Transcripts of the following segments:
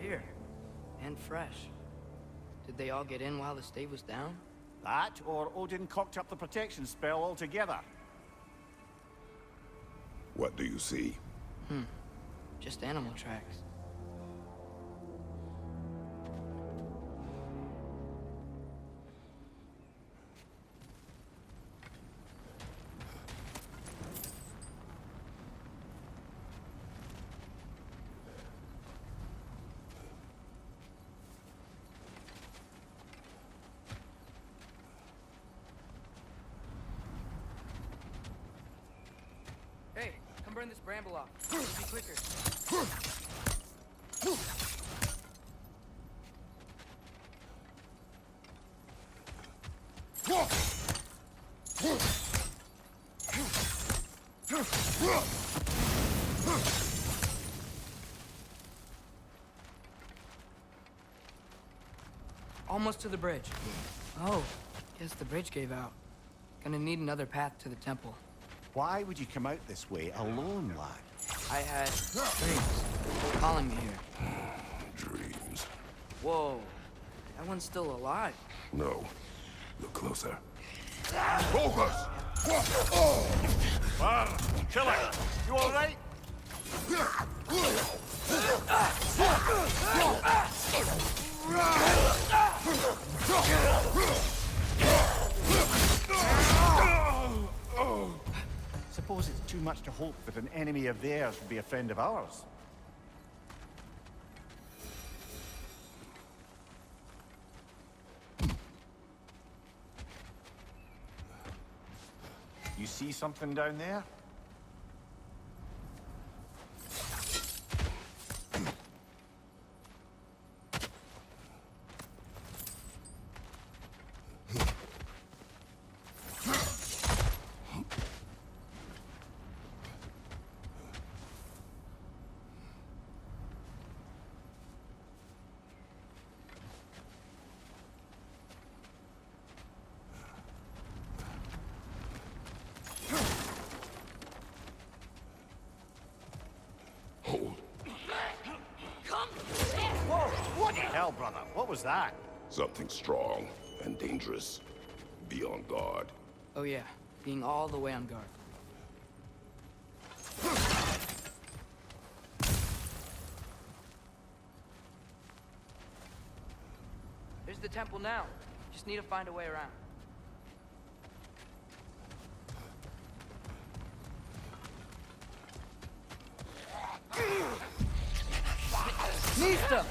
here. And fresh. Did they all get in while the stave was down? That, or Odin cocked up the protection spell altogether. What do you see? Just animal tracks. Hey, come burn this bramble off. It'll be quicker. Almost to the bridge. Oh, guess the bridge gave out. Gonna need another path to the temple. Why would you come out this way alone, lad? I had dreams calling me here. Dreams. Whoa, that one's still alive. No. Look closer. Focus! Bar, kill it! You alright? Suppose it's too much to hope that an enemy of theirs would be a friend of ours. You see something down there? Hold. What the hell, brother? What was that? Something strong and dangerous. Be on guard. Oh yeah, being all the way on guard. There's the temple now. Just need to find a way around. Nista!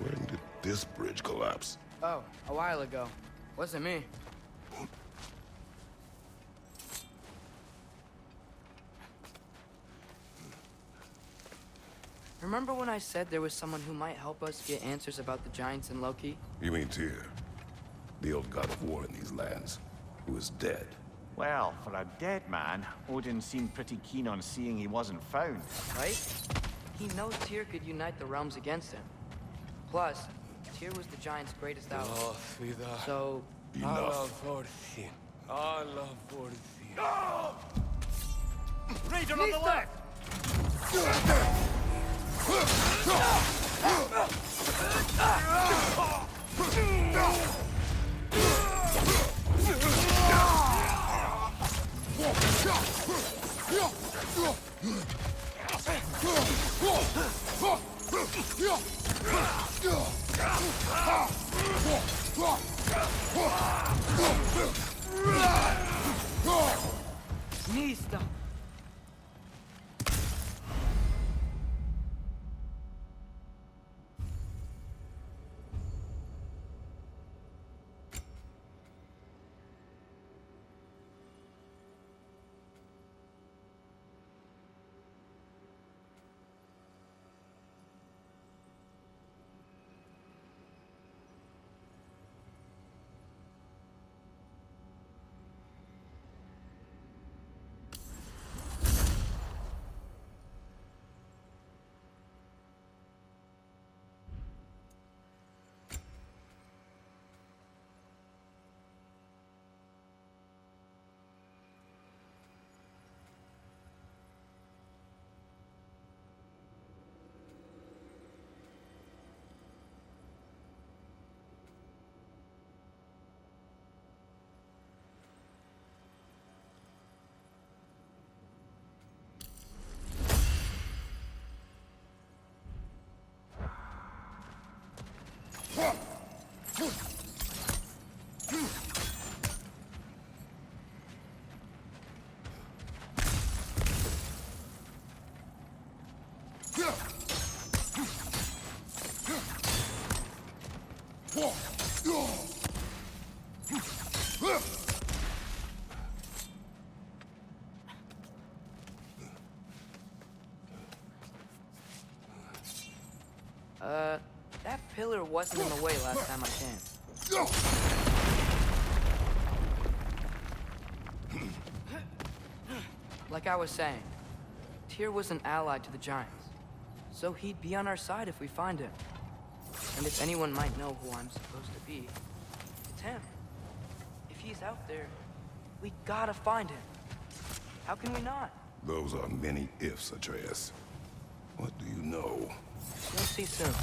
When did this bridge collapse? Oh, a while ago. Wasn't me. Remember when I said there was someone who might help us get answers about the giants and Loki? You mean Tyr? The old god of war in these lands, who is dead. Well, for a dead man, Odin seemed pretty keen on seeing he wasn't found. Right? He knows Tyr could unite the realms against him. Plus, Tyr was the giant's greatest ally. So, Enough. Raider on the left! Nista! That pillar wasn't in the way last time I came. Like I was saying, Tyr was an ally to the Giants, so he'd be on our side if we find him. And if anyone might know who I'm supposed to be, it's him. If he's out there, we gotta find him. How can we not? Those are many ifs, Atreus. What do you know? You'll see soon.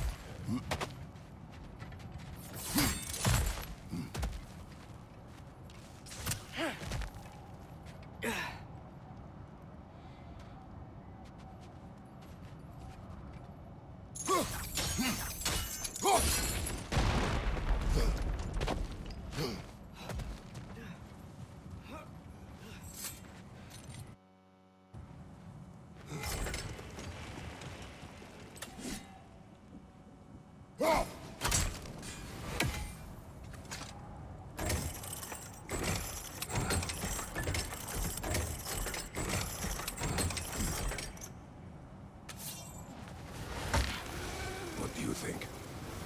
What do you think?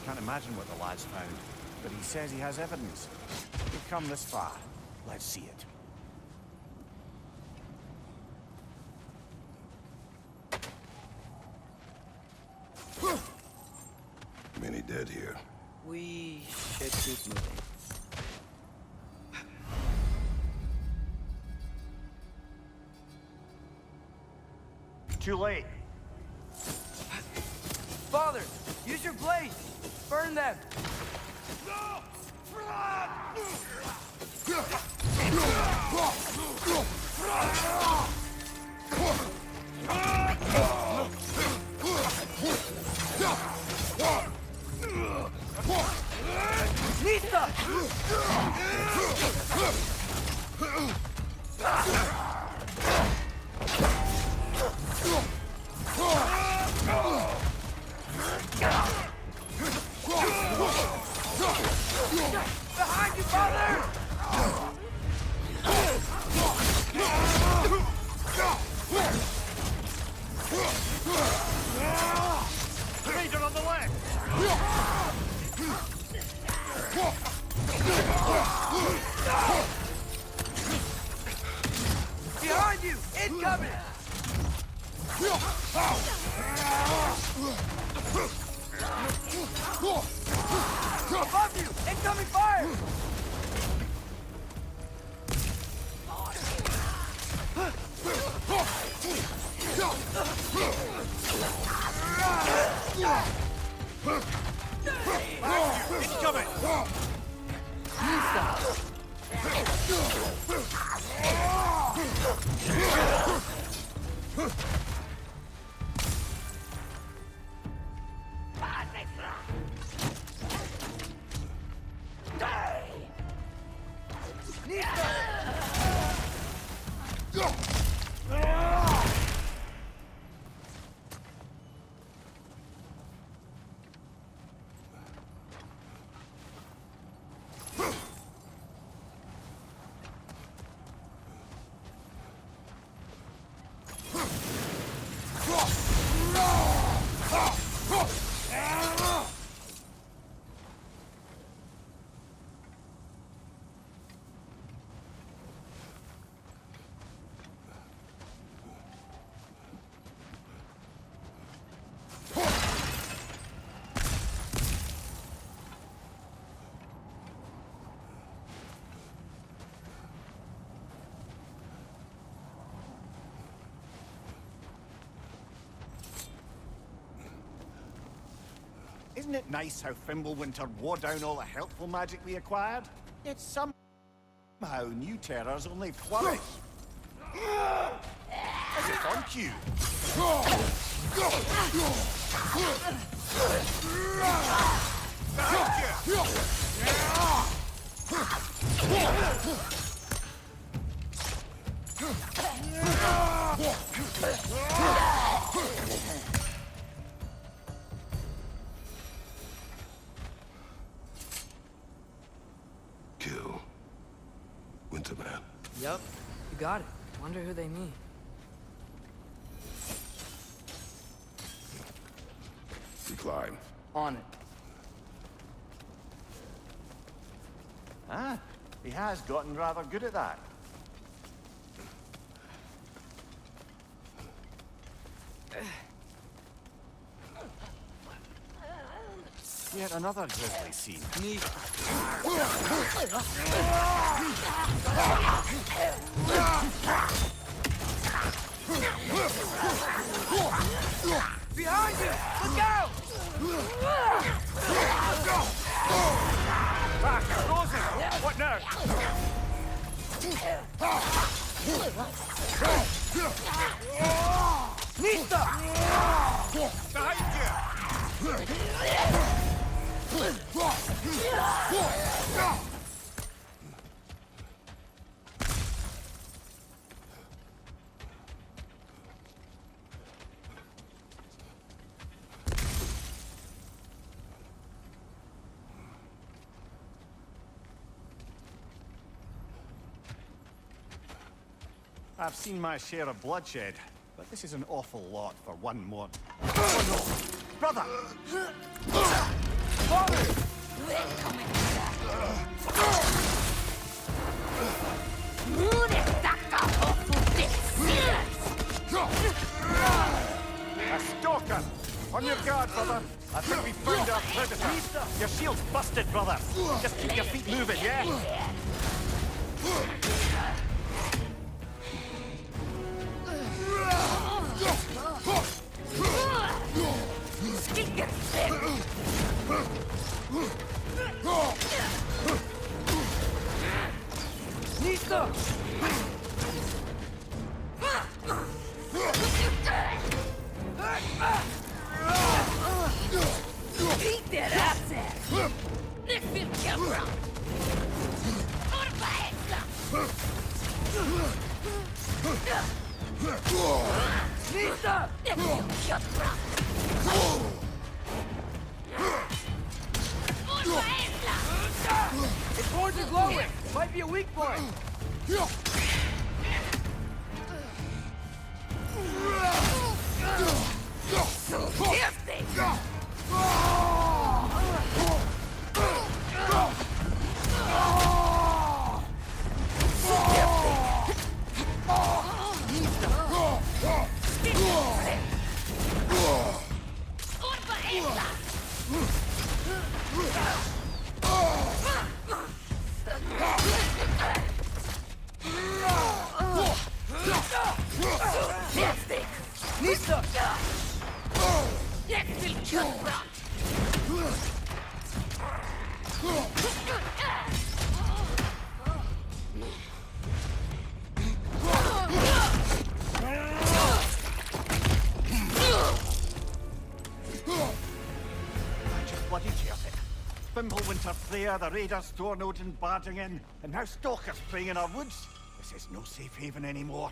Can't imagine what the lad's found, but he says he has evidence. We've come this far. Let's see it. Many dead here. We should keep moving. Too late. Father, use your blade! Burn them! Nista! Behind you, father! Ranger on the left! Behind you! Incoming! Above you! Incoming fire! It's coming! Isn't it nice how Fimbulwinter wore down all the helpful magic we acquired? Yet somehow new terrors only flourish. As if on cue. Thank you! Kill Winterman. Yup, you got it. Wonder who they mean. We climb. On it. Ah, he has gotten rather good at that. Yet another grisly scene. Neat. Behind you! Look out! Back, frozen! What now? Nista! Behind you! I've seen my share of bloodshed, but this is an awful lot for one more. Oh no! Brother! Father! A stalker! On your guard, brother! I think we found our predator! Your shield's busted, brother! Just keep your feet moving, yeah? Nista! Beat that ass ass! This will kill from! Nista! This will kill from! Its horns are glowing! Might be a weak point! Nista! This will kill from! Just bloody chaotic. Fimbulwinter Freya, the raiders, Stornodin barging in, and now stalkers preying in our woods. This is no safe haven anymore.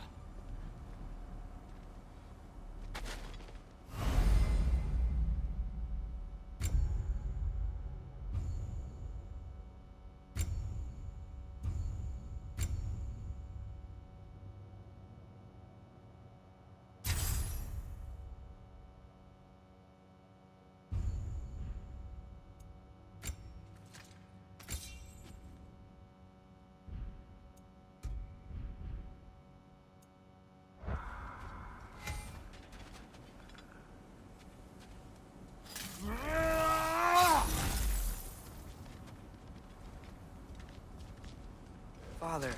Father,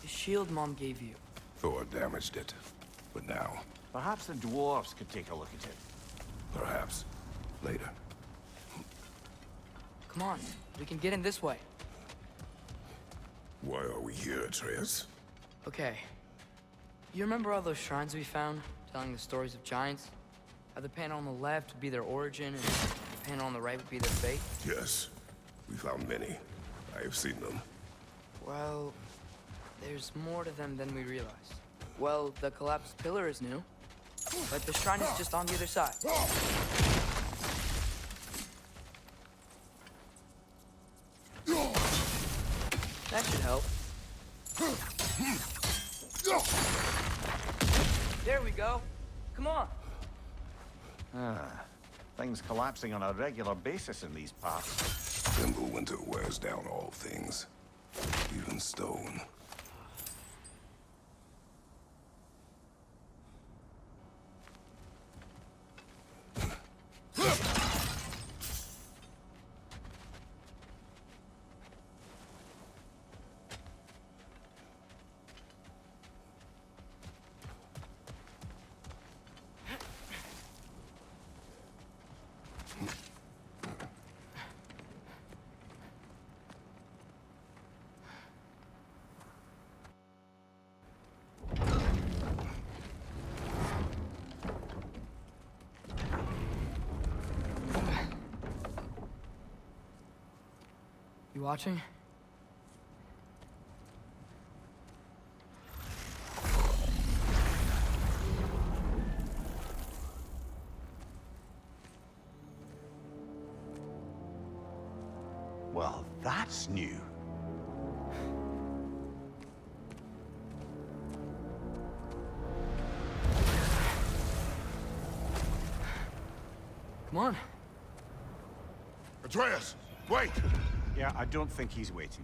the shield Mom gave you. Thor damaged it. But now, Perhaps the dwarves could take a look at it. perhaps, later. Come on, we can get in this way. Why are we here, Atreus? Okay. You remember all those shrines we found, telling the stories of giants? How the panel on the left would be their origin, and the panel on the right would be their fate? Yes, we found many. I have seen them. Well, there's more to them than we realize. Well, the collapsed pillar is new, but the shrine is just on the other side. That should help. There we go. Come on. Things collapsing on a regular basis in these parts. Fimbulwinter wears down all things, even stone. You watching? Well, that's new. Come on. Atreus, wait! Yeah, I don't think he's waiting.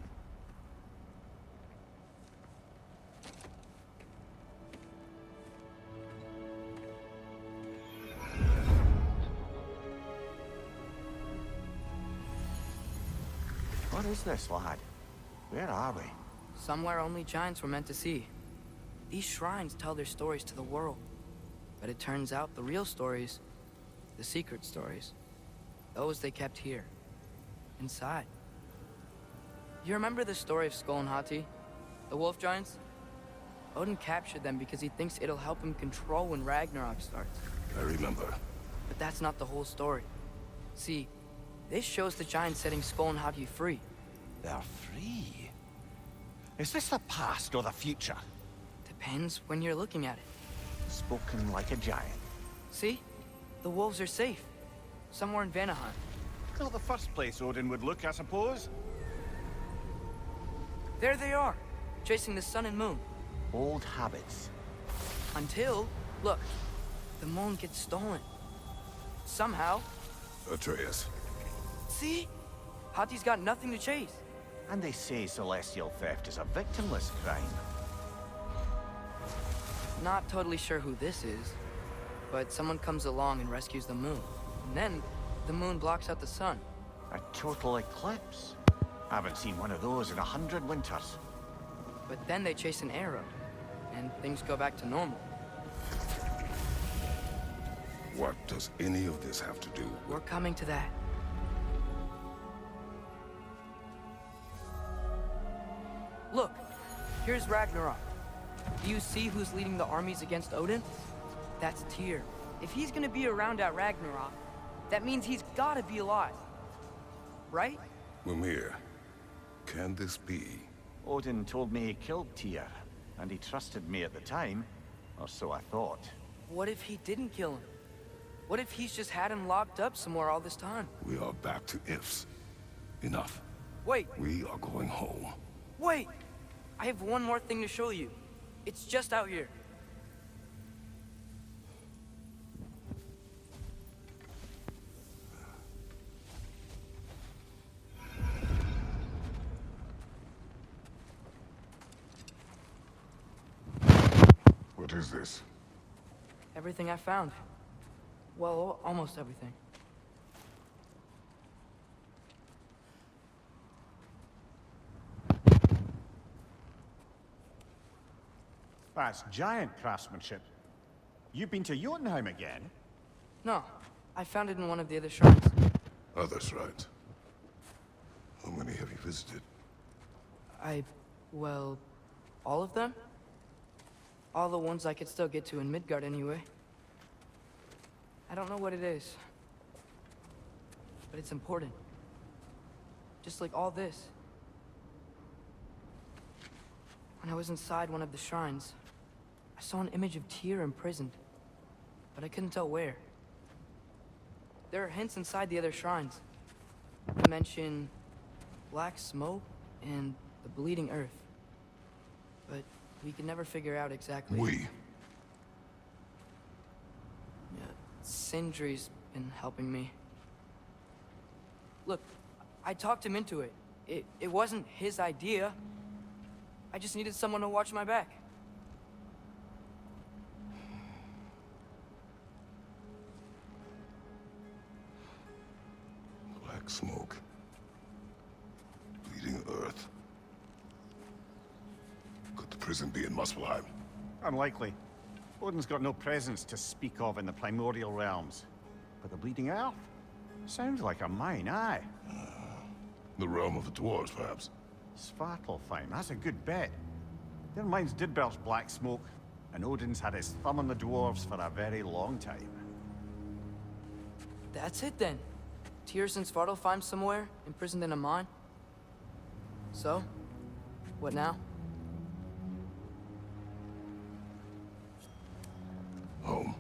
What is this, lad? Where are we? Somewhere only giants were meant to see. These shrines tell their stories to the world. But it turns out the real stories, the secret stories, those they kept here, inside. You remember the story of Skull and Hati, the wolf giants? Odin captured them because he thinks it'll help him control when Ragnarok starts. I remember. But that's not the whole story. See, this shows the giants setting Skull and Hati free. They're free. Is this the past or the future? Depends when you're looking at it. Spoken like a giant. See? The wolves are safe. Somewhere in Vanaheim. Not the first place Odin would look, I suppose. There they are, chasing the sun and moon. Old habits. Until, look, the moon gets stolen. Somehow. Atreus. See? Hati's got nothing to chase. And they say celestial theft is a victimless crime. Not totally sure who this is, but someone comes along and rescues the moon. And then, the moon blocks out the sun. A total eclipse. Haven't seen one of those in 100 winters. But then they chase an arrow, and things go back to normal. What does any of this have to do with... We're coming to that. Look, here's Ragnarok. Do you see who's leading the armies against Odin? That's Tyr. If he's gonna be around at Ragnarok, that means he's gotta be alive. Right? Mimir, can this be? Odin told me he killed Tyr, and he trusted me at the time, or so I thought. What if he didn't kill him? What if he's just had him locked up somewhere all this time? We are back to ifs. Enough. Wait, We are going home. wait! I have one more thing to show you. It's just out here. What is this? Everything I found. Well, almost everything. That's giant craftsmanship. You've been to Jotunheim again? No, I found it in one of the other shrines. Other shrines. How many have you visited? Well, all of them? All the ones I could still get to in Midgard anyway. I don't know what it is. But it's important. Just like all this. When I was inside one of the shrines, I saw an image of Tyr imprisoned, but I couldn't tell where. There are hints inside the other shrines. They mention black smoke and the bleeding earth. But we could never figure out exactly... We? Yeah, Sindri's been helping me. Look, I talked him into it. It wasn't his idea. I just needed someone to watch my back. Black smoke. Bleeding earth. Could the prison be in Muspelheim? Unlikely. Odin's got no presence to speak of in the primordial realms. But the Bleeding Earth? Sounds like a mine, aye. The realm of the dwarves, perhaps? Svartalfheim, that's a good bet. Their mines did burst black smoke, and Odin's had his thumb on the dwarves for a very long time. That's it then. Tyr's in Svartalfheim somewhere, imprisoned in a mine. So, what now? Home.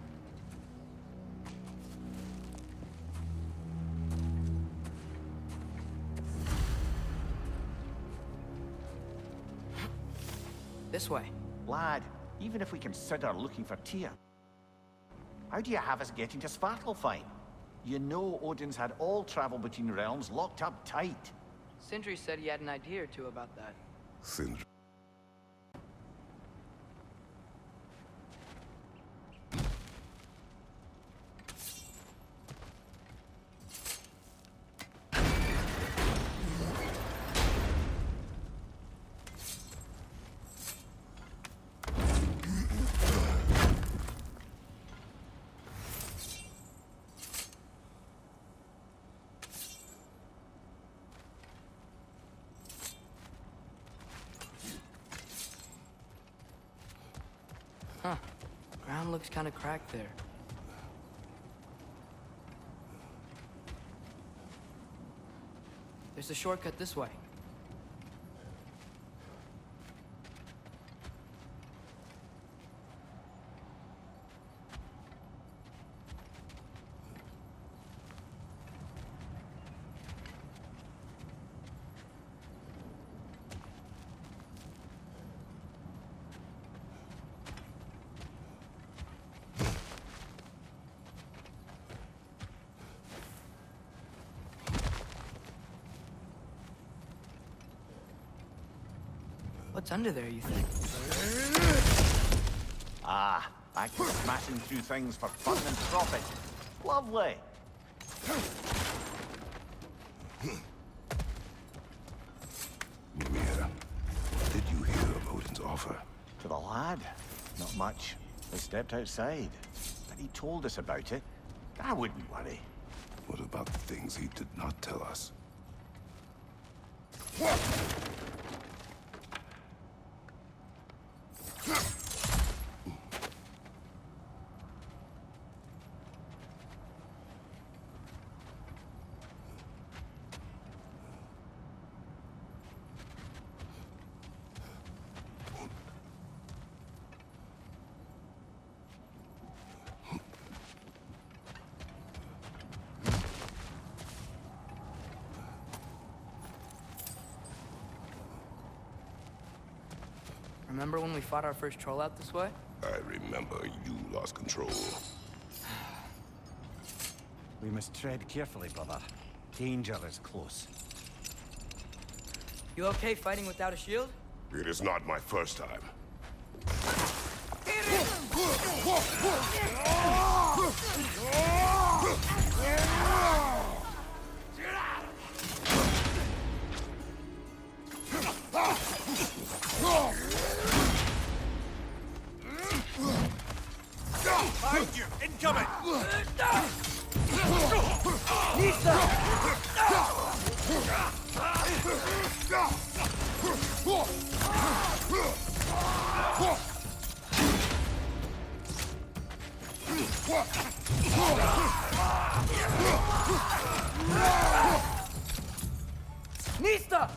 This way. Lad, even if we consider looking for Tyr, how do you have us getting to Svartalfheim? You know Odin's had all travel between realms locked up tight. Sindri said he had an idea or two about that. Sindri. Huh. Ground looks kind of cracked there. There's a shortcut this way. What's under there, you think? Ah, back to smashing through things for fun and profit. Lovely. Mimir, what did you hear of Odin's offer? To the lad? Not much. They stepped outside. But he told us about it. I wouldn't worry. What about the things he did not tell us? Remember when we fought our first troll out this way? I remember you lost control. We must tread carefully, brother. Danger is close. You okay fighting without a shield? It is not my first time. Behind you! Incoming! Nista!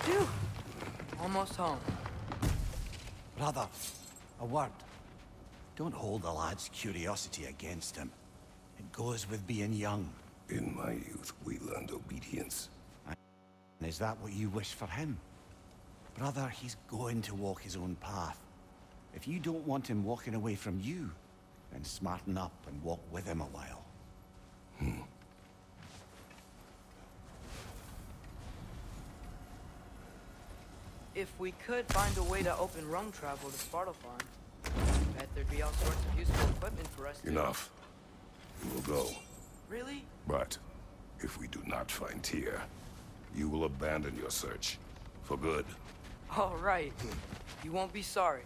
Phew. Almost home. Brother, a word. Don't hold the lad's curiosity against him. It goes with being young. In my youth, we learned obedience. And is that what you wish for him? Brother, he's going to walk his own path. If you don't want him walking away from you, then smarten up and walk with him a while. If we could find a way to open rum travel to Svartalfheim, bet there'd be all sorts of useful equipment for us to... Enough. We will go. Really? But if we do not find Tyr, you will abandon your search. For good. All right. You won't be sorry.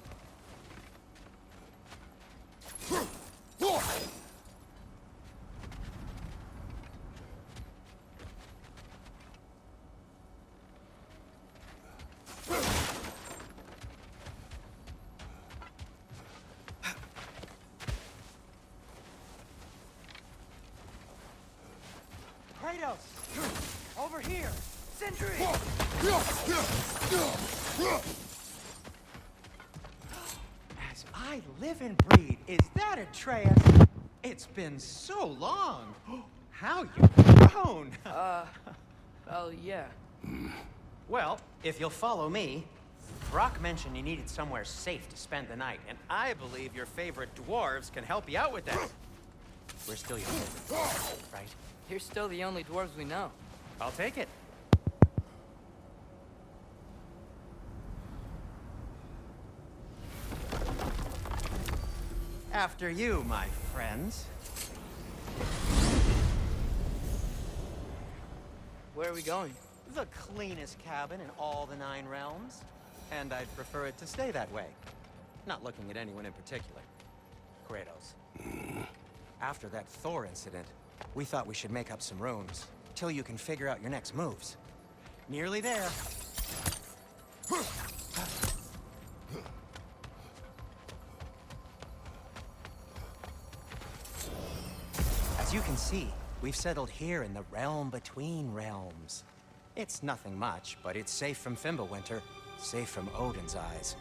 Kratos! Over here! Sentry! As I live and breathe, is that Atreus? It's been so long! How you've grown! Well, yeah. Well, if you'll follow me, Brock mentioned you needed somewhere safe to spend the night, and I believe your favorite dwarves can help you out with that. We're still your favorite dwarves, right? You're still the only dwarves we know. I'll take it. After you, my friends. Where are we going? The cleanest cabin in all the 9 realms. And I'd prefer it to stay that way. Not looking at anyone in particular. Kratos. After that Thor incident, we thought we should make up some rooms, till you can figure out your next moves. Nearly there. As you can see, we've settled here in the realm between realms. It's nothing much, but it's safe from Fimbulwinter, safe from Odin's eyes.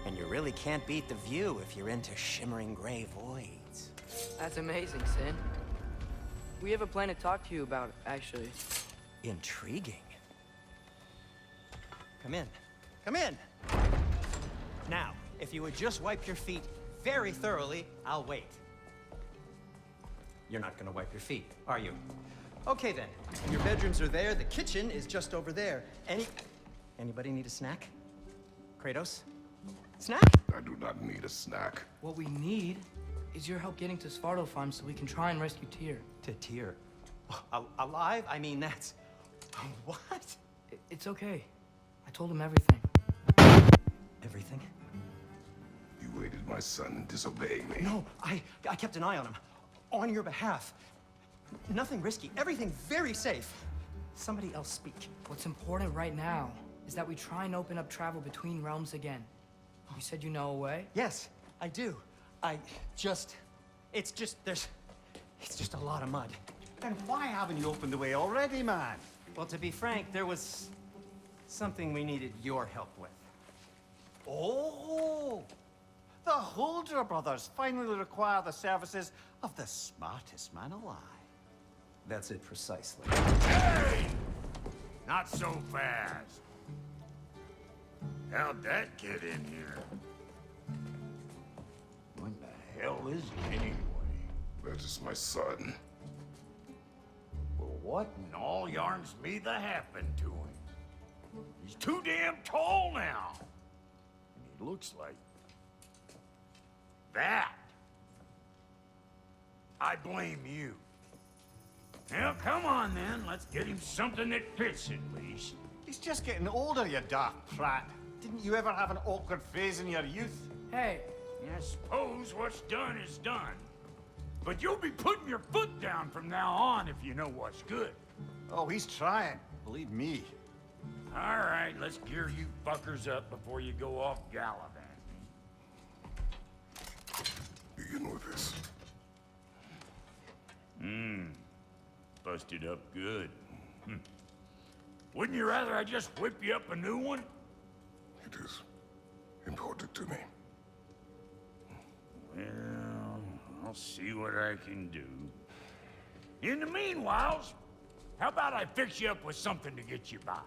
And you really can't beat the view if you're into shimmering gray voids. That's amazing, Sin. We have a plan to talk to you about, actually. Intriguing. Come in. Come in! Now, if you would just wipe your feet very thoroughly, I'll wait. You're not gonna wipe your feet, are you? Okay then. Your bedrooms are there, the kitchen is just over there. Anybody need a snack? Kratos? Snack? I do not need a snack. What we need is your help getting to Svartalfheim so we can try and rescue Tyr. To Tyr. Alive? I mean, that's... What? It's okay. I told him everything. Everything? You aided my son in disobeying me. No, I kept an eye on him. On your behalf. Nothing risky. Everything very safe. Somebody else speak. What's important right now is that we try and open up travel between realms again. You said you know a way? Yes, I do. It's just a lot of mud. Then why haven't you opened the way already, man? Well, to be frank, there was something we needed your help with. Oh! The Holder brothers finally require the services of the smartest man alive. That's it precisely. Hey! Not so fast. How'd that get in here? What the hell is he anyway? That is my son. Well, what in all yarns me that happened to him? He's too damn tall now. And he looks like that. I blame you. Well, come on then. Let's get him something that fits at least. He's just getting older, you daft prat. Didn't you ever have an awkward phase in your youth? Hey, I suppose what's done is done. But you'll be putting your foot down from now on if you know what's good. Oh, he's trying. Believe me. All right, let's gear you fuckers up before you go off gallivanting. Begin with this. Busted up good. Wouldn't you rather I just whip you up a new one? It is important to me. Well, I'll see what I can do. In the meanwhile, how about I fix you up with something to get you by?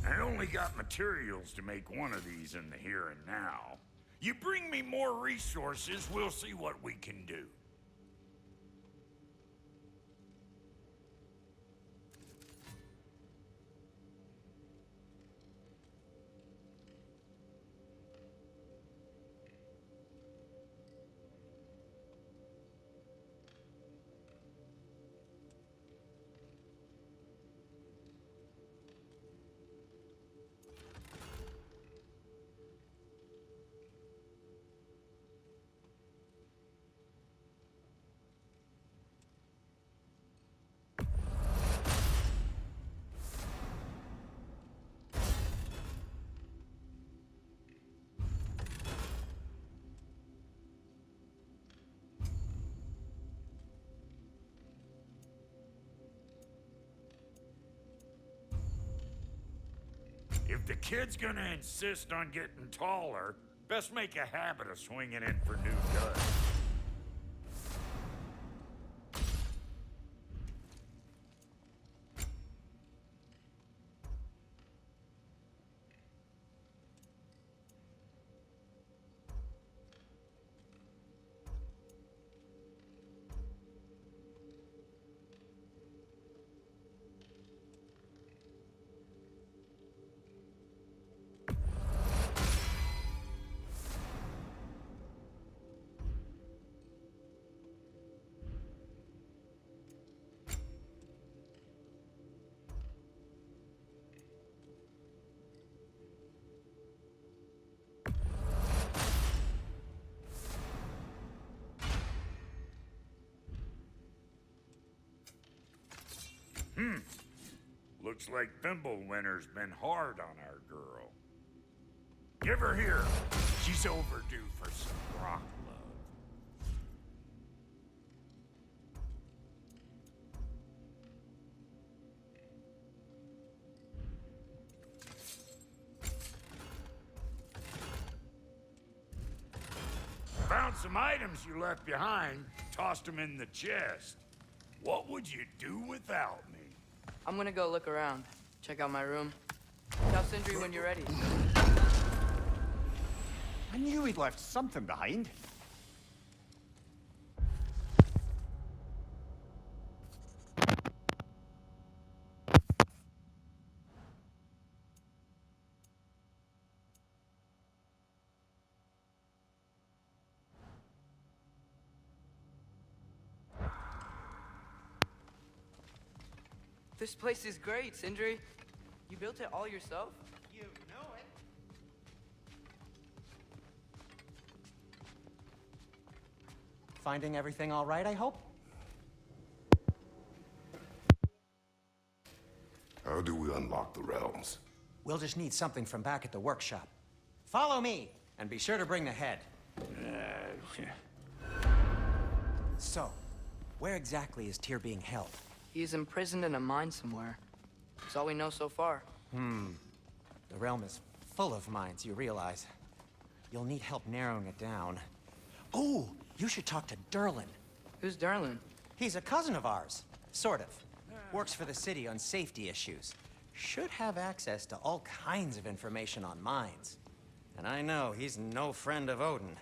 I only got materials to make one of these in the here and now. You bring me more resources, we'll see what we can do. If the kid's gonna insist on getting taller, best make a habit of swinging in for new guns. Looks like Thimblewinter's been hard on our girl. Give her here. She's overdue for some rock love. Found some items you left behind, tossed them in the chest. What would you do without me? I'm gonna go look around. Check out my room. Tell Sindri when you're ready. I knew he'd left something behind. This place is great, Sindri. You built it all yourself? You know it. Finding everything all right, I hope? How do we unlock the realms? We'll just need something from back at the workshop. Follow me, and be sure to bring the head. So, where exactly is Tyr being held? He's imprisoned in a mine somewhere. That's all we know so far. The realm is full of mines, you realize. You'll need help narrowing it down. Oh, you should talk to Durlin. Who's Darlin? He's a cousin of ours, sort of. Works for the city on safety issues. Should have access to all kinds of information on mines. And I know he's no friend of Odin.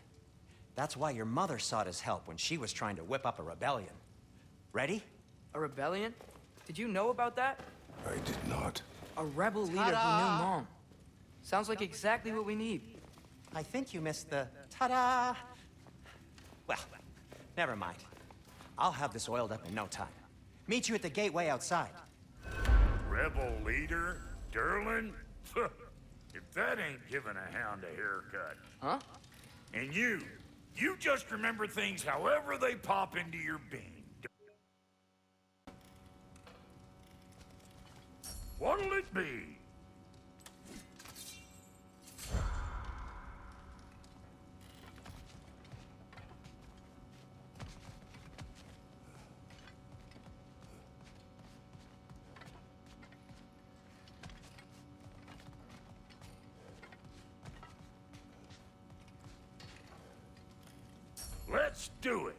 That's why your mother sought his help when she was trying to whip up a rebellion. Ready? A rebellion? Did you know about that? I did not. A rebel leader who knew Ta-da! Mom. Sounds like exactly what we need. I think you missed the ta-da. Well, never mind. I'll have this oiled up in no time. Meet you at the gateway outside. Rebel leader? Durlin? If that ain't giving a hound a haircut. Huh? And you just remember things however they pop into your bean. What'll it be? Let's do it.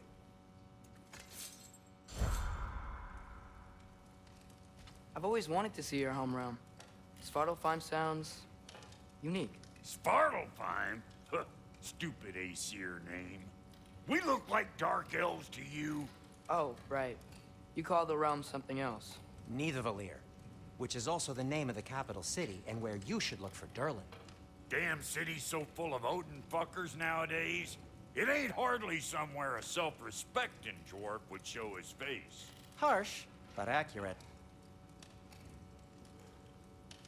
I've always wanted to see your home realm. Svartalfheim sounds unique. Svartalfheim? Huh, stupid Aesir name. We look like dark elves to you. Oh, right. You call the realm something else. Nidavellir, which is also the name of the capital city and where you should look for Durlin. Damn city's so full of Odin fuckers nowadays. It ain't hardly somewhere a self-respecting dwarf would show his face. Harsh, but accurate.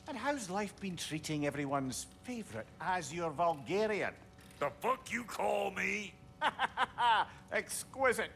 And how's life been treating everyone's favorite Azure Vulgarian? The fuck you call me? Exquisite.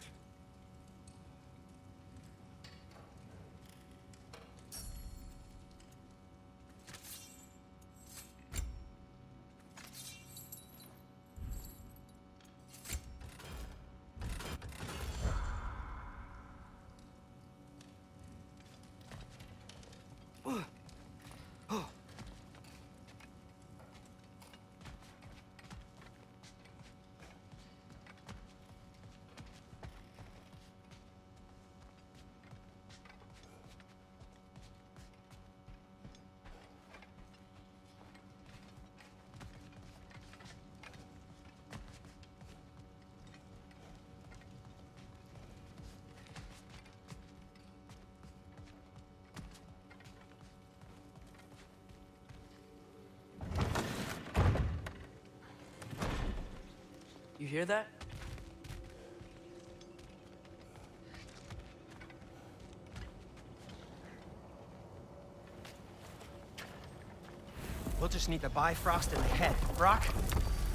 You hear that? We'll just need the Bifrost in the head. Brock,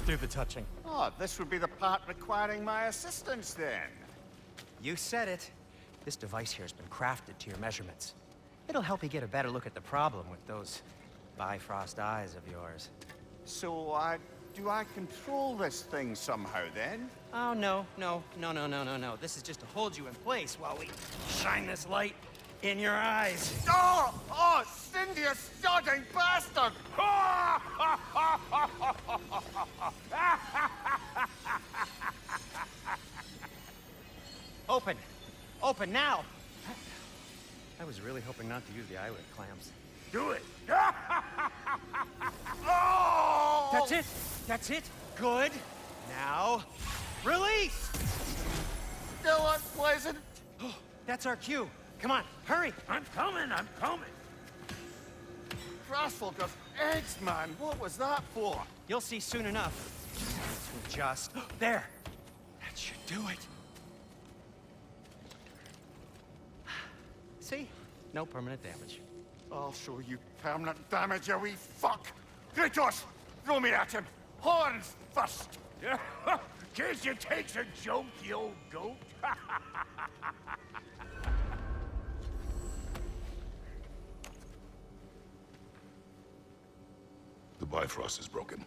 do the touching. Oh, this would be the part requiring my assistance then. You said it. This device here has been crafted to your measurements. It'll help you get a better look at the problem with those Bifrost eyes of yours. So, do I control this thing somehow then? Oh, no. This is just to hold you in place while we shine this light in your eyes. Oh! Oh, Cindy, you sodding bastard! Open! Open now! I was really hoping not to use the eyelid clamps. Do it. Oh! That's it! That's it! Good! Now, release! Still unpleasant. That's our cue. Come on, hurry! I'm coming. Frostful eggs, man. What was that for? You'll see soon enough. Just... There! That should do it. See? No permanent damage. I'll show you permanent damage, you wee fuck! Kratos! Throw me at him! Horns first! Case you takes a joke, you old goat. The Bifrost is broken.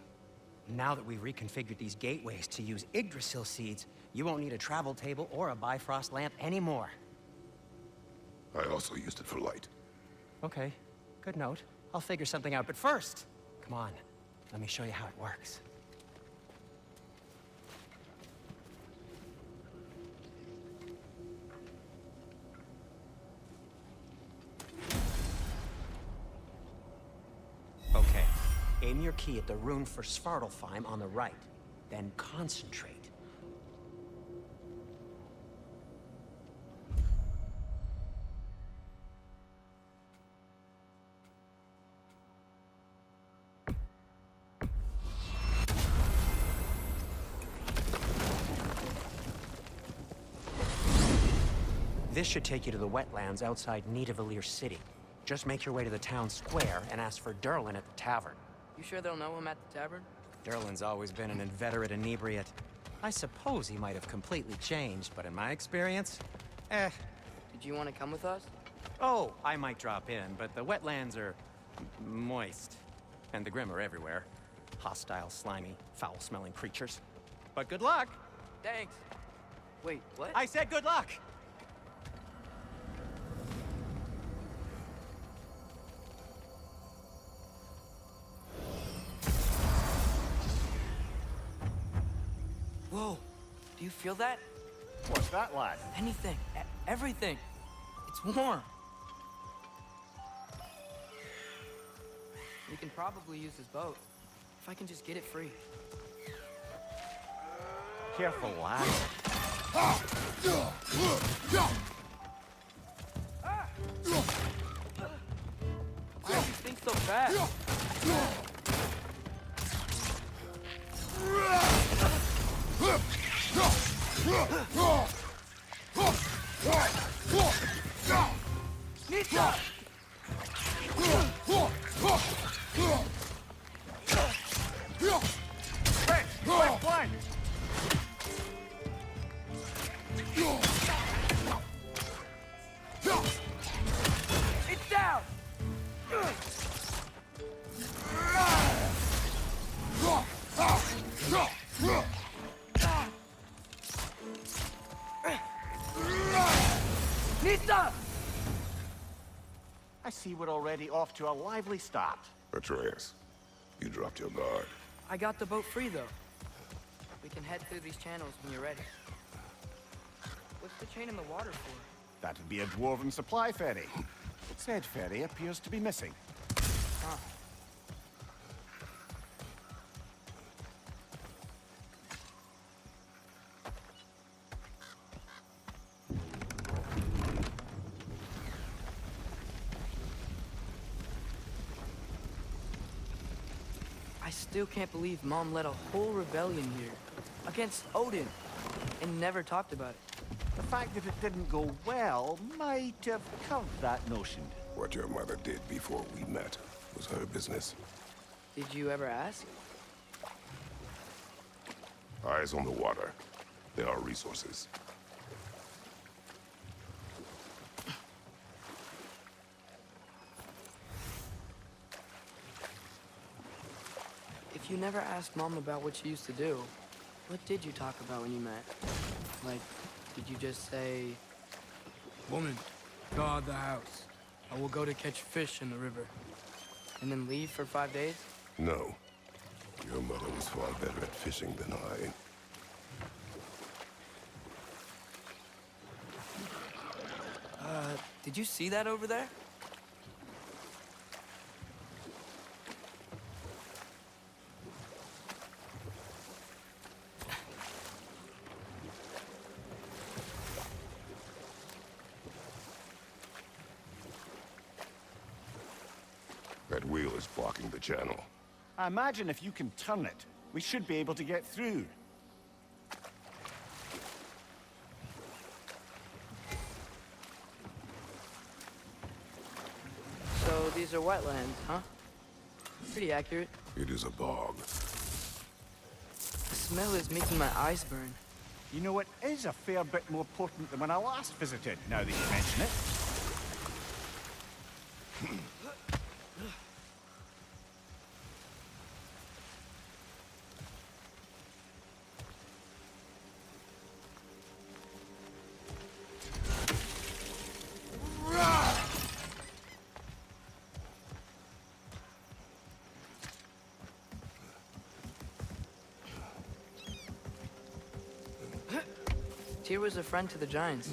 Now that we've reconfigured these gateways to use Yggdrasil seeds, you won't need a travel table or a Bifrost lamp anymore. I also used it for light. Okay, good note. I'll figure something out, but first, come on, let me show you how it works. Okay, aim your key at the rune for Svartalfheim on the right, then concentrate. This should take you to the wetlands outside Nidavellir City. Just make your way to the town square and ask for Derlin at the tavern. You sure they'll know him at the tavern? Derlin's always been an inveterate inebriate. I suppose he might have completely changed, but in my experience, Did you want to come with us? Oh, I might drop in, but the wetlands are moist. And the Grim are everywhere. Hostile, slimy, foul-smelling creatures. But good luck! Thanks. Wait, what? I said good luck! Whoa, do you feel that? What's that, lad? Anything, everything. It's warm. We can probably use this boat. If I can just get it free. Careful, lad. Why do you think so fast? Nita! Left flank! It's down! Nita! I see we're already off to a lively start. Atreus, you dropped your guard. I got the boat free, though. We can head through these channels when you're ready. What's the chain in the water for? That would be a dwarven supply ferry. Said ferry appears to be missing. Huh. I still can't believe Mom led a whole rebellion here against Odin and never talked about it. The fact that it didn't go well might have covered that notion. What your mother did before we met was her business. Did you ever ask? Eyes on the water. There are resources. If you never asked Mom about what she used to do, what did you talk about when you met? Like, did you just say, "Woman, guard the house. I will go to catch fish in the river," and then leave for 5 days? No. Your mother was far better at fishing than I. Did you see that over there? That wheel is blocking the channel. I imagine if you can turn it, we should be able to get through. So these are wetlands, huh? Pretty accurate. It is a bog. The smell is making my eyes burn. You know, it is a fair bit more potent than when I last visited, now that you mention it. Tyr was a friend to the Giants.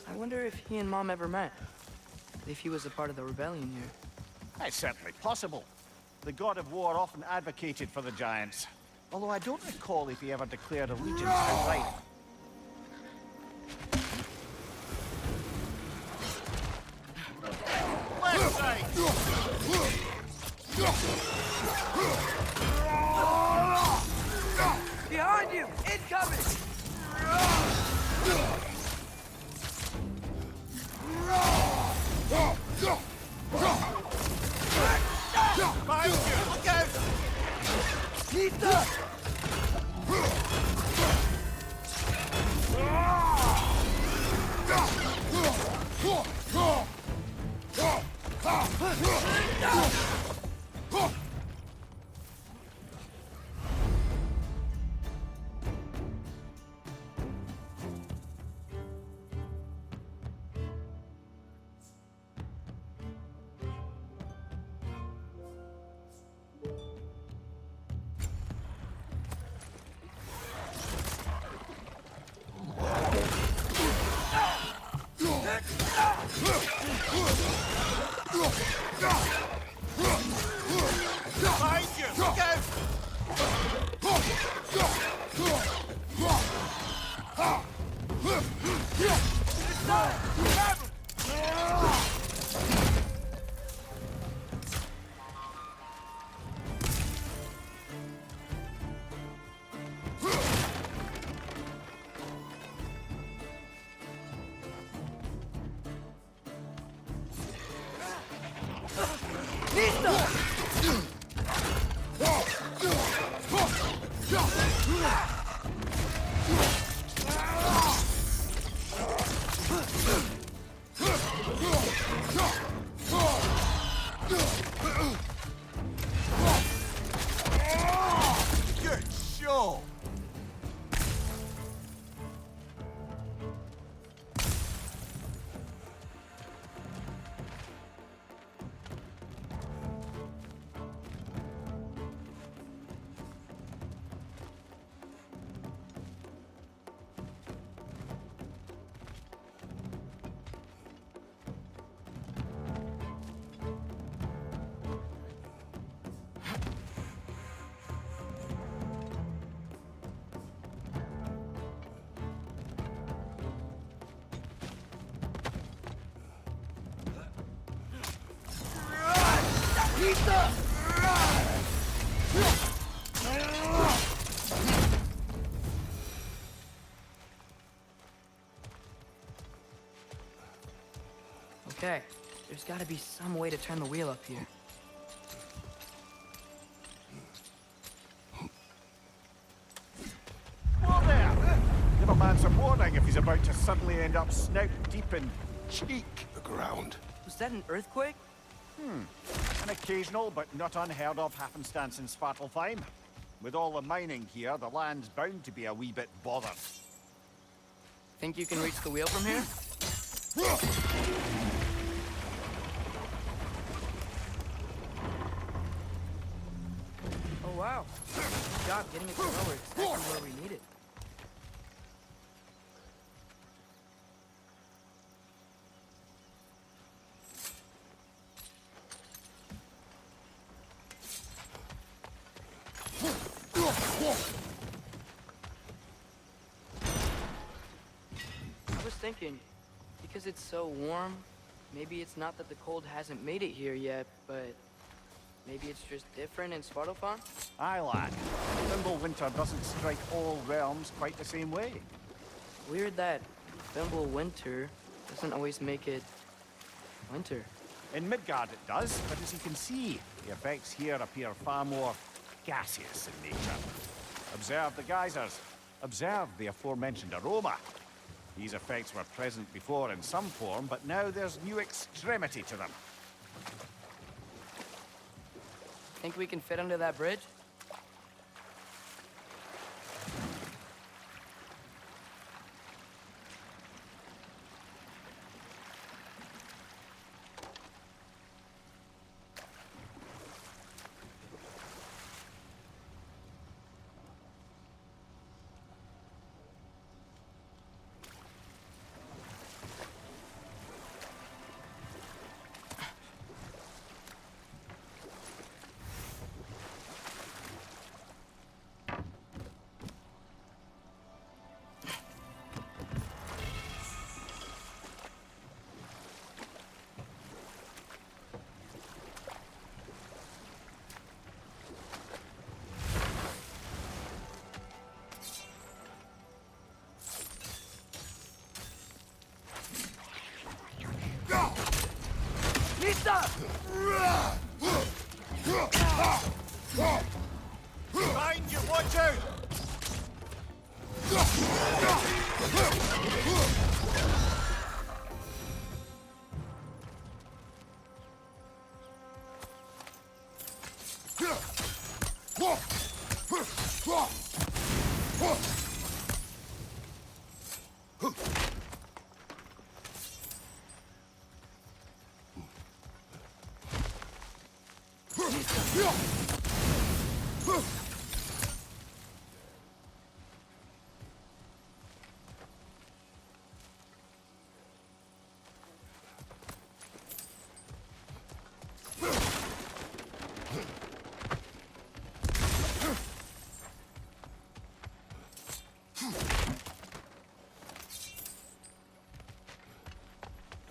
I wonder if he and Mom ever met. If he was a part of the rebellion here. It's certainly possible. The god of war often advocated for the giants. Although I don't recall if he ever declared allegiance outright. Left side! Behind you! Incoming! Behind you! Look out! Good show! Okay, there's gotta be some way to turn the wheel up here. Whoa there! Give a man some warning if he's about to suddenly end up snout deep in cheek. The ground. Was that an earthquake? An occasional but not unheard of happenstance in Svartalfheim. With all the mining here, the land's bound to be a wee bit bothered. Think you can reach the wheel from here? Oh wow. Good job getting it to lower exactly where we need it. I was thinking, because it's so warm, maybe it's not that the cold hasn't made it here yet, but maybe it's just different in Svartalfheim? Aye, lad. Winter doesn't strike all realms quite the same way. Weird that winter doesn't always make it winter. In Midgard it does, but as you can see, the effects here appear far more gaseous in nature. Observe the geysers. Observe the aforementioned aroma. These effects were present before in some form, but now there's new extremity to them. Think we can fit under that bridge? Behind you, watch out!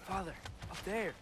Father, up there.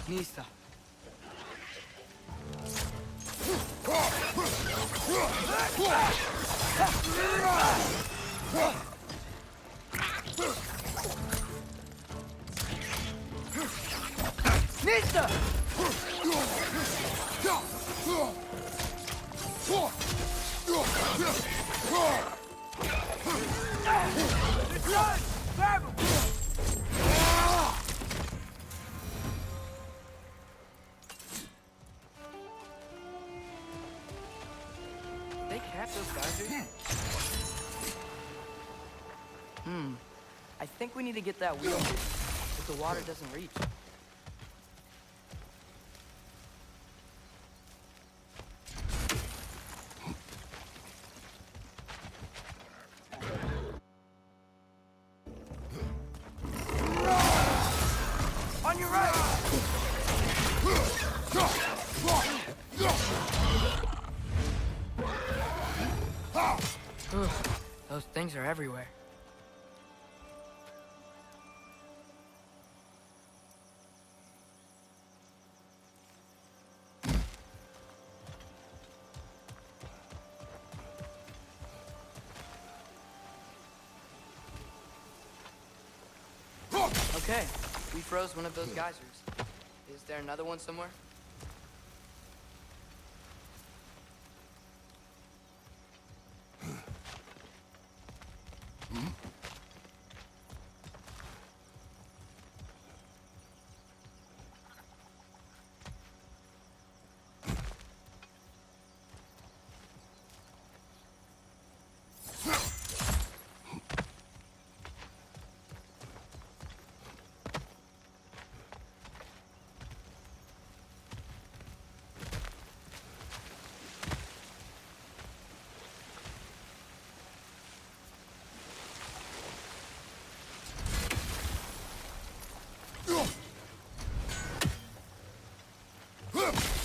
Nista. Nista! Grab him! They cap those geysers? I think we need to get that wheel moving, if the water doesn't reach. On your right! Those things are everywhere. Okay, we froze one of those geysers. Is there another one somewhere?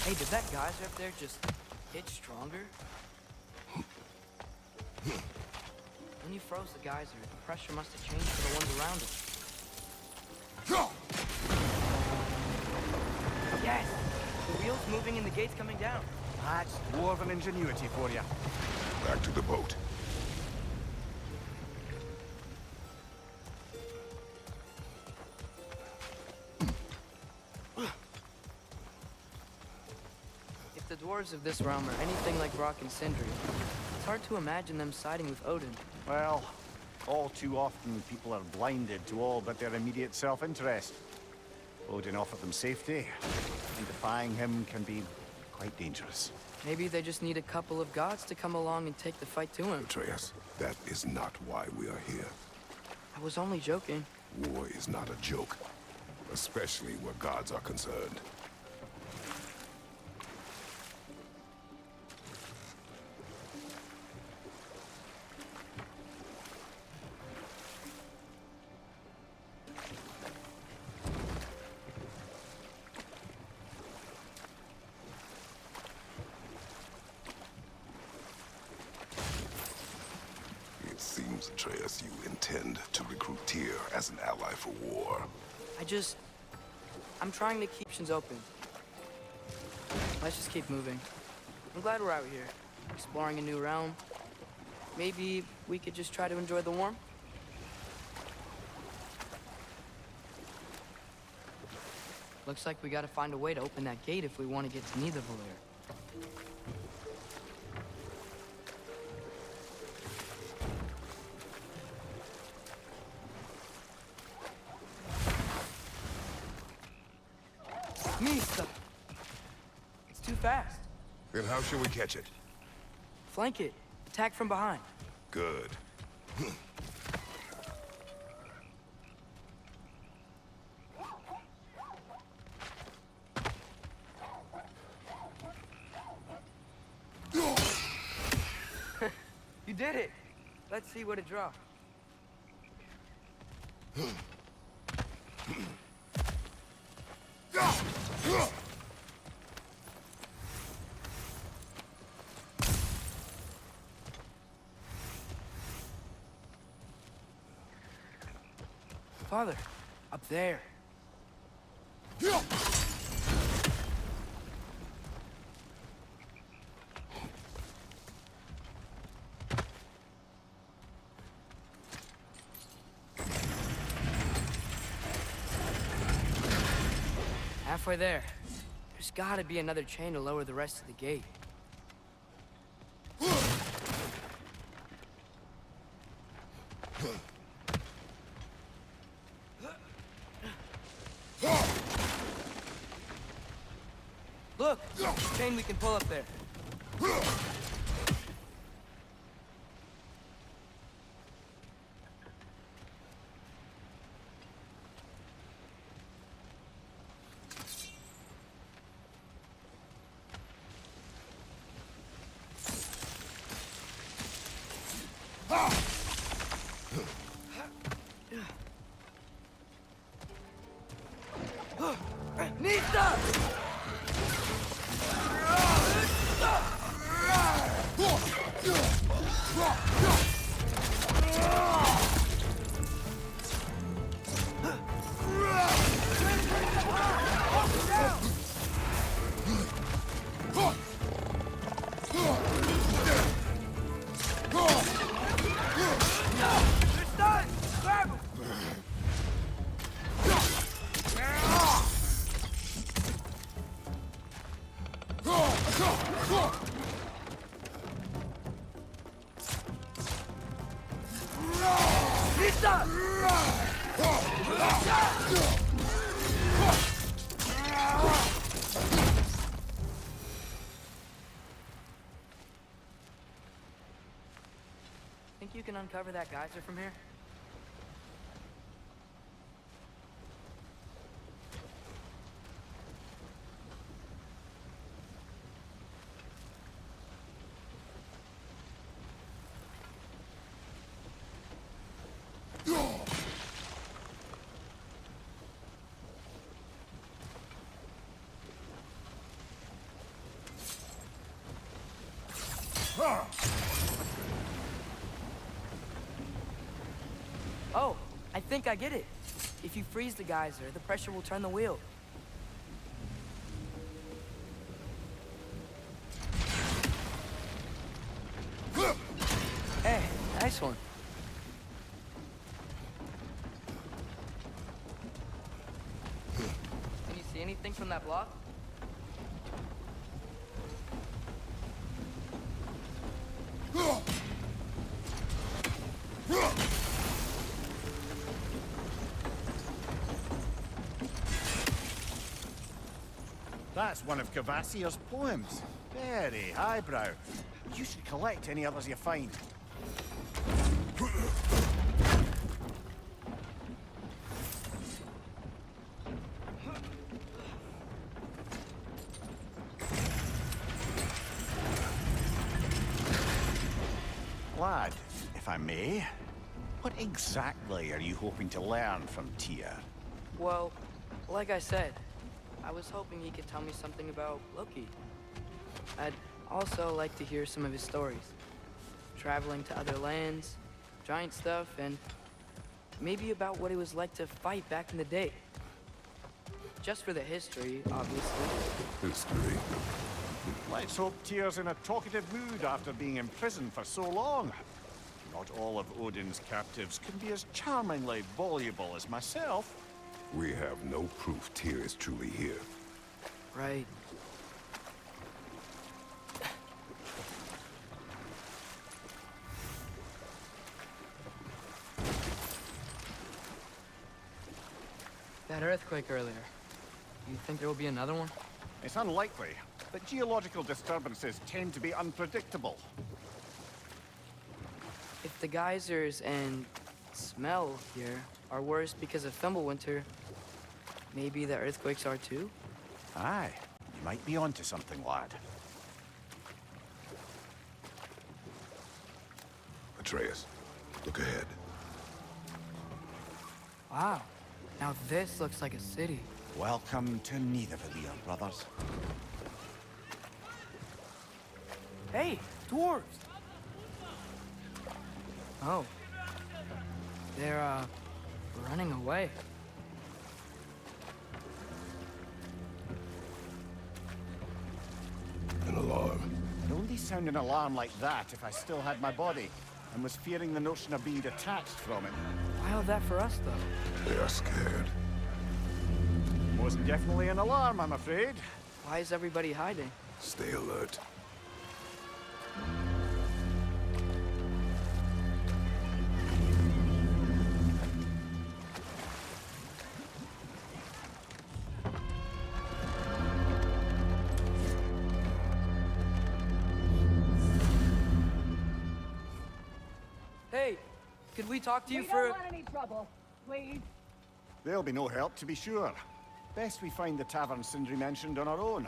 Hey, did that geyser up there just get stronger? When you froze the geyser, the pressure must have changed for the ones around it. Yes! The wheel's moving and the gate's coming down. That's dwarven ingenuity for you. Back to the boat. If the dwarves of this realm are anything like Rock and Sindri, it's hard to imagine them siding with Odin. Well, all too often people are blinded to all but their immediate self-interest. Odin offered them safety, and defying him can be quite dangerous. Maybe they just need a couple of gods to come along and take the fight to him. Atreus, that is not why we are here. I was only joking. War is not a joke, especially where gods are concerned. It seems, Atreus, you intend to recruit Tyr as an ally for war. I'm trying to keep options open. Let's just keep moving. I'm glad we're out here, exploring a new realm. Maybe we could just try to enjoy the warmth? Looks like we gotta find a way to open that gate if we want to get to Nidavellir. Mista! It's too fast. Then how shall we catch it? Flank it. Attack from behind. Good. You did it! Let's see what it draws. Father, up there. Halfway there. There's gotta be another chain to lower the rest of the gate. Look! There's a chain we can pull up there. Nista! Think you can uncover that geyser from here? Oh, I think I get it. If you freeze the geyser, the pressure will turn the wheel. Hey, nice one. Can you see anything from that block? That's one of Cavassier's poems. Very highbrow. You should collect any others you find. Lad, if I may, what exactly are you hoping to learn from Tyr? Well, like I said, I was hoping he could tell me something about Loki. I'd also like to hear some of his stories. Traveling to other lands, giant stuff, and maybe about what it was like to fight back in the day. Just for the history, obviously. History. Let's hope Tyr's in a talkative mood after being imprisoned for so long. Not all of Odin's captives can be as charmingly voluble as myself. We have no proof Tyr is truly here. Right. That earthquake earlier. Do you think there will be another one? It's unlikely, but geological disturbances tend to be unpredictable. If the geysers and smell here are worse because of Fimbulwinter, maybe the earthquakes are too? Aye, you might be onto something, lad. Atreus, look ahead. Wow. Now this looks like a city. Welcome to Nidavellir, brothers. Hey, dwarves! Oh. They're, running away. An alarm. I'd only sound an alarm like that if I still had my body, and was fearing the notion of being detached from it. Why all that for us, though? They are scared. Most definitely an alarm, I'm afraid. Why is everybody hiding? Stay alert. Hey, could we talk to you We for... don't want any trouble, please. There'll be no help, to be sure. Best we find the tavern Sindri mentioned on our own.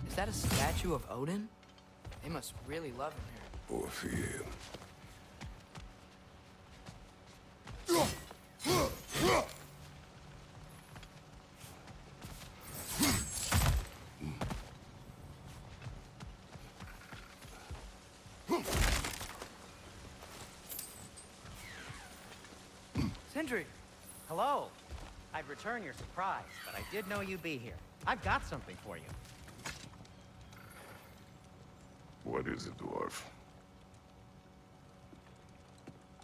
Is that a statue of Odin? They must really love him here. Or fear. Sindri! Hello. I'd return your surprise, but I did know you'd be here. I've got something for you. What is it, dwarf?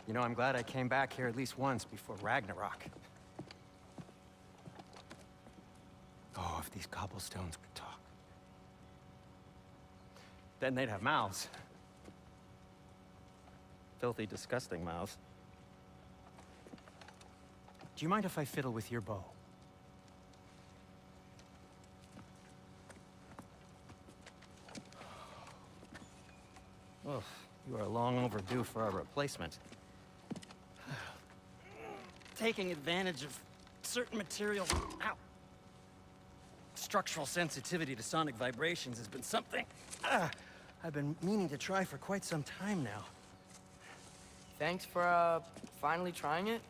You know, I'm glad I came back here at least once before Ragnarok. Oh, if these cobblestones could talk. Then they'd have mouths. Filthy, disgusting mouths. Do you mind if I fiddle with your bow? Oh, you are long overdue for a replacement. Taking advantage of certain materials. Ow! Structural sensitivity to sonic vibrations has been something I've been meaning to try for quite some time now. Thanks for, finally trying it.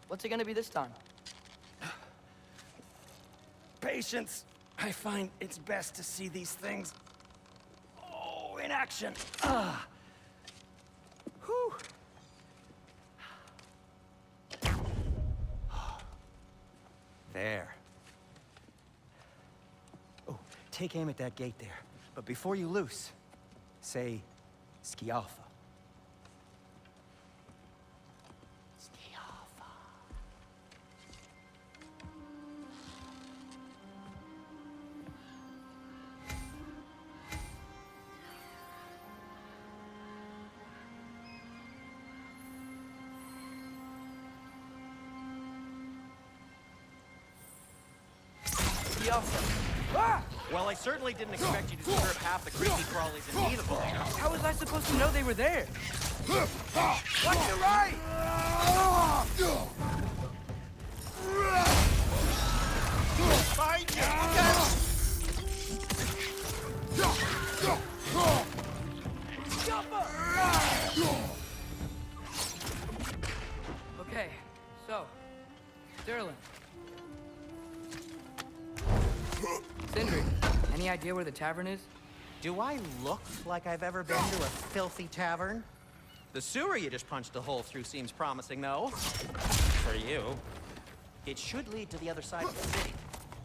What's it gonna be this time? Patience. I find it's best to see these things, in action. Whew. There. Oh, take aim at that gate there. But before you loose, say, Skialfa. Skialfa. Ah! Well, I certainly didn't expect you to disturb half the creepy crawlies in Nidavellir. How was I supposed to know they were there? Watch your right! Behind you! Okay, so, Sterling. Sindri, any idea where the tavern is? Do I look like I've ever been to a filthy tavern? The sewer you just punched a hole through seems promising, though. For you. It should lead to the other side of the city.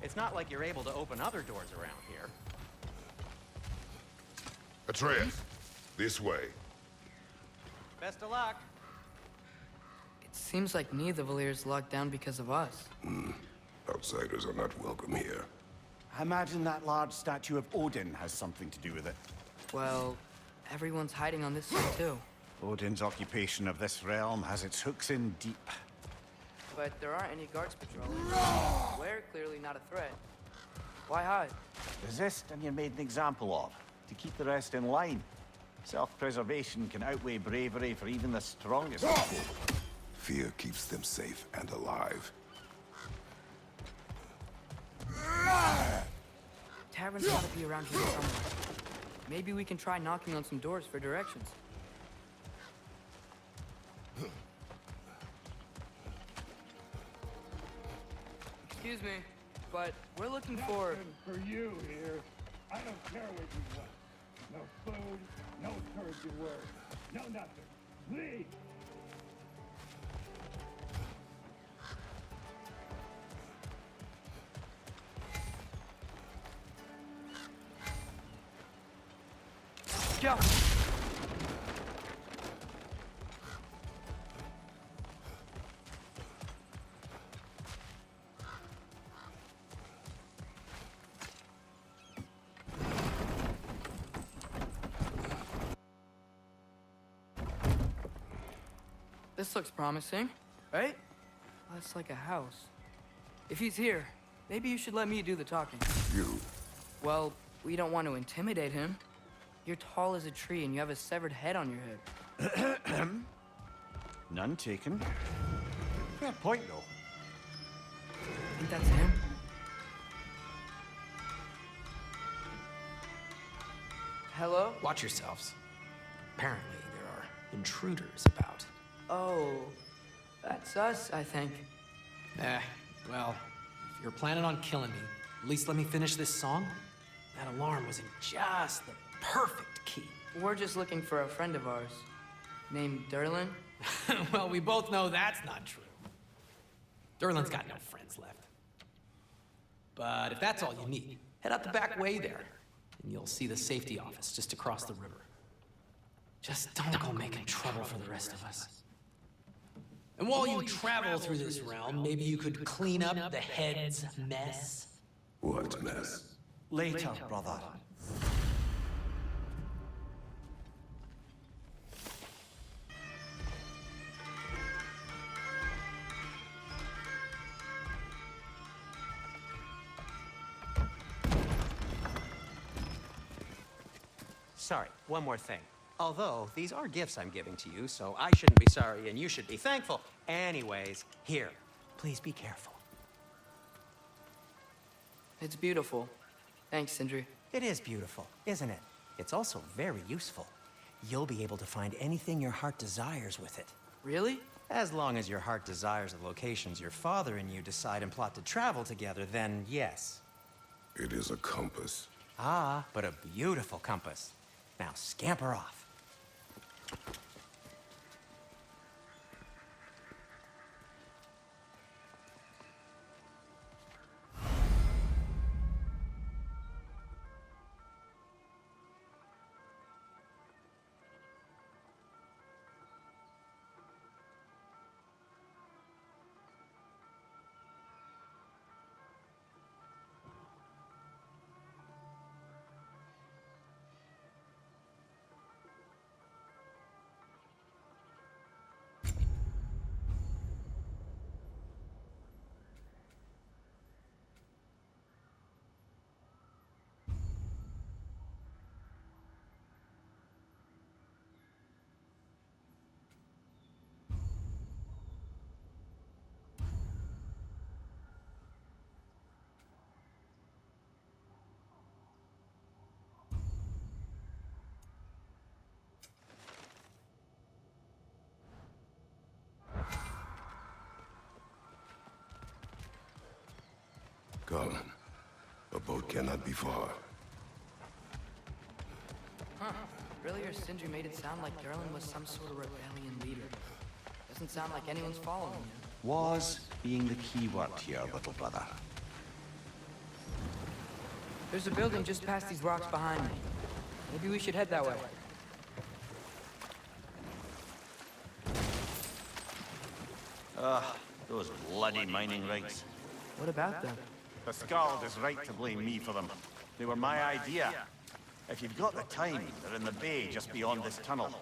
It's not like you're able to open other doors around here. Atreus, this way. Best of luck. It seems like neither of the Valyr's locked down because of us. Outsiders are not welcome here. I imagine that large statue of Odin has something to do with it. Well, everyone's hiding on this side too. Odin's occupation of this realm has its hooks in deep. But there aren't any guards patrolling. We're clearly not a threat. Why hide? Resist and you're made an example of, to keep the rest in line. Self-preservation can outweigh bravery for even the strongest people. Fear keeps them safe and alive. Tavern's gotta be around here somewhere. Maybe we can try knocking on some doors for directions. Excuse me, but we're looking for... For you here. I don't care what you want. No food, no encouraging words, no nothing. Leave! Go! This looks promising, right? That's like a house. If he's here, maybe you should let me do the talking. You. Well, we don't want to intimidate him. You're tall as a tree and you have a severed head on your head. None taken. Fair point, though. Think that's him? Hello? Watch yourselves. Apparently, there are intruders about. Oh, that's us, I think. Well, if you're planning on killing me, at least let me finish this song. That alarm was in just the perfect key. We're just looking for a friend of ours, named Derlin. Well, we both know that's not true. Derlin's got no friends left. But if that's all you need, head out the back way there, and you'll see the safety office just across the river. Just don't go making trouble for the rest of us. And while you travel through this realm, maybe you could clean up the head's mess. What mess? Later, brother. Sorry, one more thing. Although, these are gifts I'm giving to you, so I shouldn't be sorry and you should be thankful. Anyways, here, please be careful. It's beautiful. Thanks, Sindri. It is beautiful, isn't it? It's also very useful. You'll be able to find anything your heart desires with it. Really? As long as your heart desires the locations your father and you decide and plot to travel together, then yes. It is a compass. Ah, but a beautiful compass. Now scamper off. Come. A boat cannot be far. Huh. Earlier, Sindri made it sound like Durlin was some sort of rebellion leader. Doesn't sound like anyone's following him. Was being the key word here, little brother. There's a building just past these rocks behind me. Maybe we should head that way. Those bloody mining rigs. What about them? The Skald is right to blame me for them. They were my idea. If you've got the time, they're in the bay just beyond this tunnel.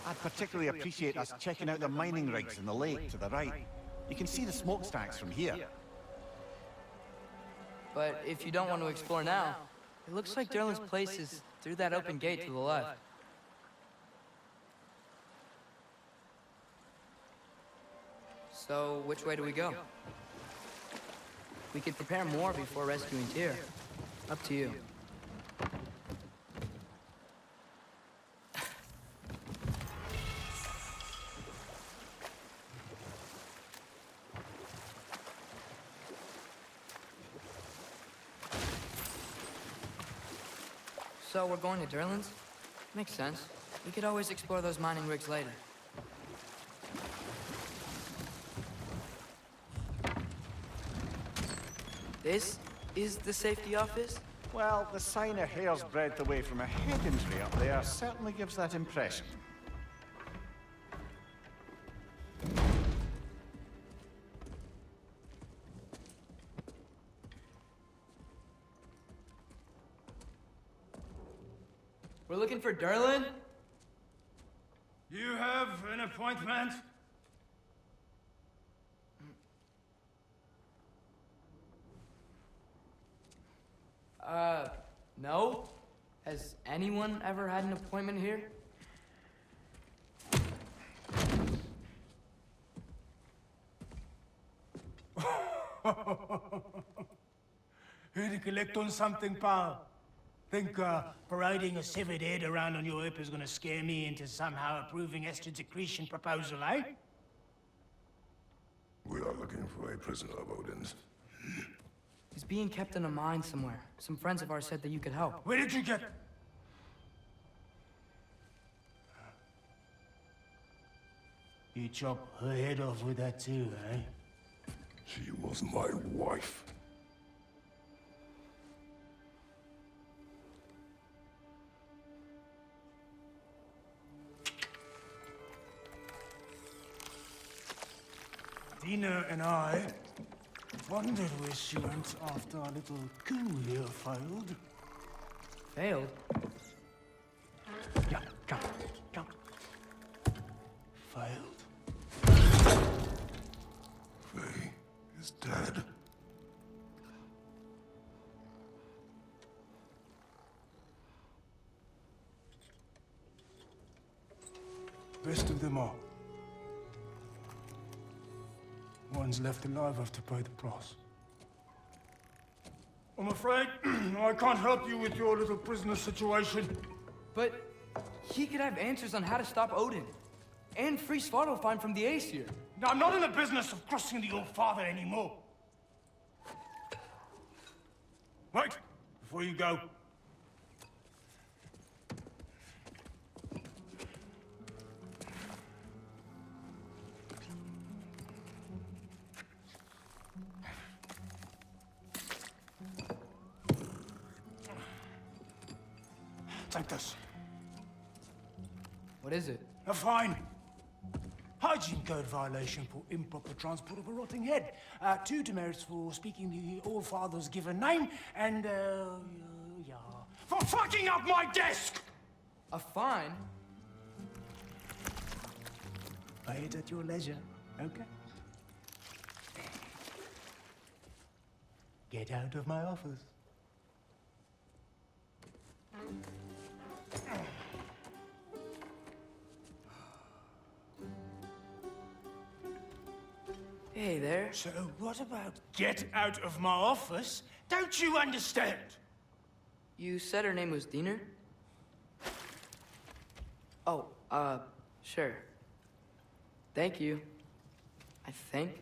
I'd particularly appreciate us checking out the mining rigs in the lake to the right. You can see the smokestacks from here. But if you don't want to explore now, it looks like Durlin's place is through that open gate to the left. So, which way do we go? We could prepare more before rescuing Tyr. Up to you. So we're going to Durlin's? Makes sense. We could always explore those mining rigs later. This is the safety office? Well, the sign a hair's breadth away from a head injury up there certainly gives that impression. We're looking for Durlin? You have an appointment? No? Has anyone ever had an appointment here? Here to collect on something, pal. Think parading a severed head around on your hip is gonna scare me into somehow approving Esther's accretion proposal, eh? We are looking for a prisoner of Odin's. He's being kept in a mine somewhere. Some friends of ours said that you could help. Where did you get... You chop her head off with that too, eh? She was my wife. Dina and I wondered where she went after our little coup here failed. Failed? Yeah, come. Failed. Faye is dead. Best of them all. One's left alive have to pay the price. I'm afraid I can't help you with your little prisoner situation. But he could have answers on how to stop Odin. And free Svartalfheim from the Aesir. Now, I'm not in the business of crossing the old father anymore. Wait, before you go. Take this. What is it? A fine. Hygiene code violation for improper transport of a rotting head. 2 demerits for speaking the All-Father's given name, and, yeah. For fucking up my desk! A fine? Pay it at your leisure, okay? Get out of my office. Hey there. So what about get out of my office Don't you understand? You said her name was Diener? Oh, sure. Thank you. I think.